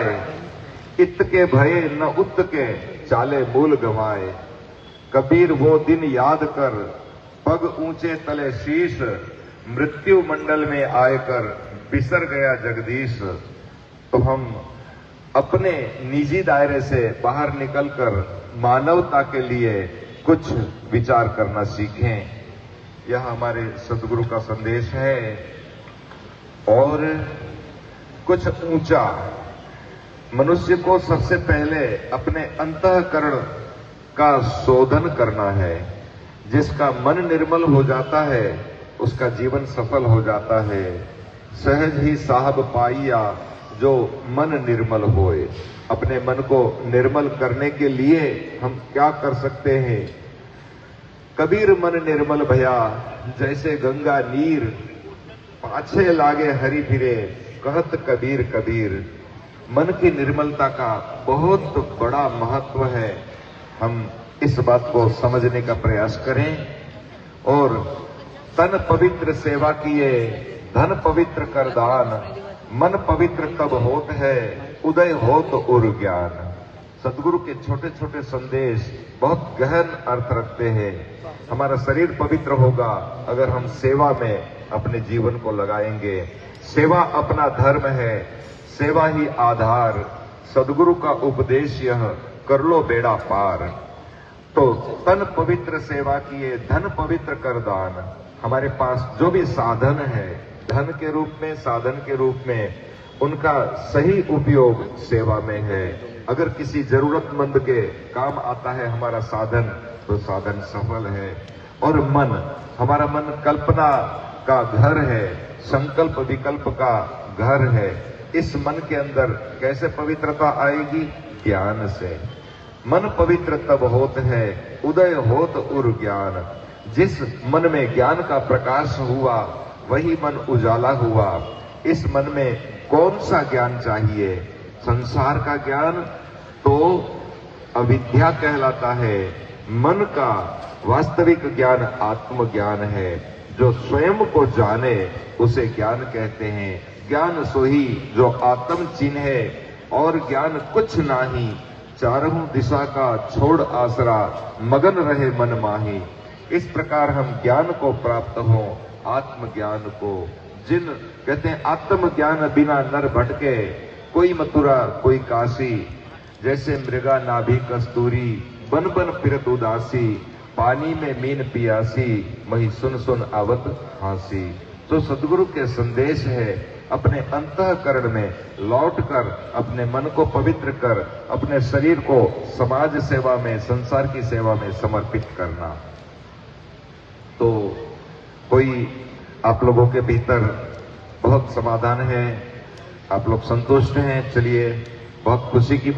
इत के भये न उत के चाले मूल गवाए। कबीर वो दिन याद कर पग ऊंचे तले शीश, मृत्यु मंडल में आयकर बिसर गया जगदीश। तो हम अपने निजी दायरे से बाहर निकलकर मानवता के लिए कुछ विचार करना सीखें। यह हमारे सदगुरु का संदेश है। और कुछ ऊंचा, मनुष्य को सबसे पहले अपने अंतःकरण का शोधन करना है। जिसका मन निर्मल हो जाता है उसका जीवन सफल हो जाता है। सहज ही साहब पाइया जो मन निर्मल होए। अपने मन को निर्मल करने के लिए हम क्या कर सकते हैं? कबीर मन निर्मल भया जैसे गंगा नीर, पाछे लागे हरि फिरे कहत कबीर कबीर। मन की निर्मलता का बहुत बड़ा महत्व है। हम इस बात को समझने का प्रयास करें। और तन पवित्र सेवा किए धन पवित्र कर दान, मन पवित्र तब होत है उदय होत उर ज्ञान। सदगुरु के छोटे छोटे संदेश बहुत गहन अर्थ रखते हैं। हमारा शरीर पवित्र होगा अगर हम सेवा में अपने जीवन को लगाएंगे। सेवा अपना धर्म है, सेवा ही आधार। सदगुरु का उपदेश यह कर लो बेड़ा पार। तो तन पवित्र सेवा किए धन पवित्र कर दान। हमारे पास जो भी साधन है धन के रूप में, साधन के रूप में, उनका सही उपयोग सेवा में है। अगर किसी जरूरतमंद के काम आता है हमारा साधन तो साधन सफल है। और मन, हमारा मन कल्पना का घर है, संकल्प विकल्प का घर है। इस मन के अंदर कैसे पवित्रता आएगी? ज्ञान से। मन पवित्र तब होत है उदय होत उर ज्ञान। जिस मन में ज्ञान का प्रकाश हुआ वही मन उजाला हुआ। इस मन में कौन सा ज्ञान चाहिए? संसार का ज्ञान तो अविद्या कहलाता है। मन का वास्तविक ज्ञान आत्मज्ञान है। जो स्वयं को जाने उसे ज्ञान कहते हैं। ज्ञान सोही जो आत्म चिन्हे और ज्ञान कुछ नाही। चारों दिशा का छोड़ आसरा मगन रहे मन माही। इस प्रकार हम ज्ञान को प्राप्त हो, आत्मज्ञान को। जिन कहते हैं आत्मज्ञान बिना नर भटके, कोई मथुरा कोई काशी। जैसे मृगा नाभि कस्तूरी बन बन फिरत उदासी। पानी में मीन पियासी वही सुन सुन आवत हासी। तो सदगुरु के संदेश है अपने अंतःकरण में लौटकर अपने मन को पवित्र कर अपने शरीर को समाज सेवा में, संसार की सेवा में समर्पित करना। तो कोई आप लोगों के भीतर बहुत समाधान है, आप लोग संतुष्ट हैं, चलिए बहुत खुशी की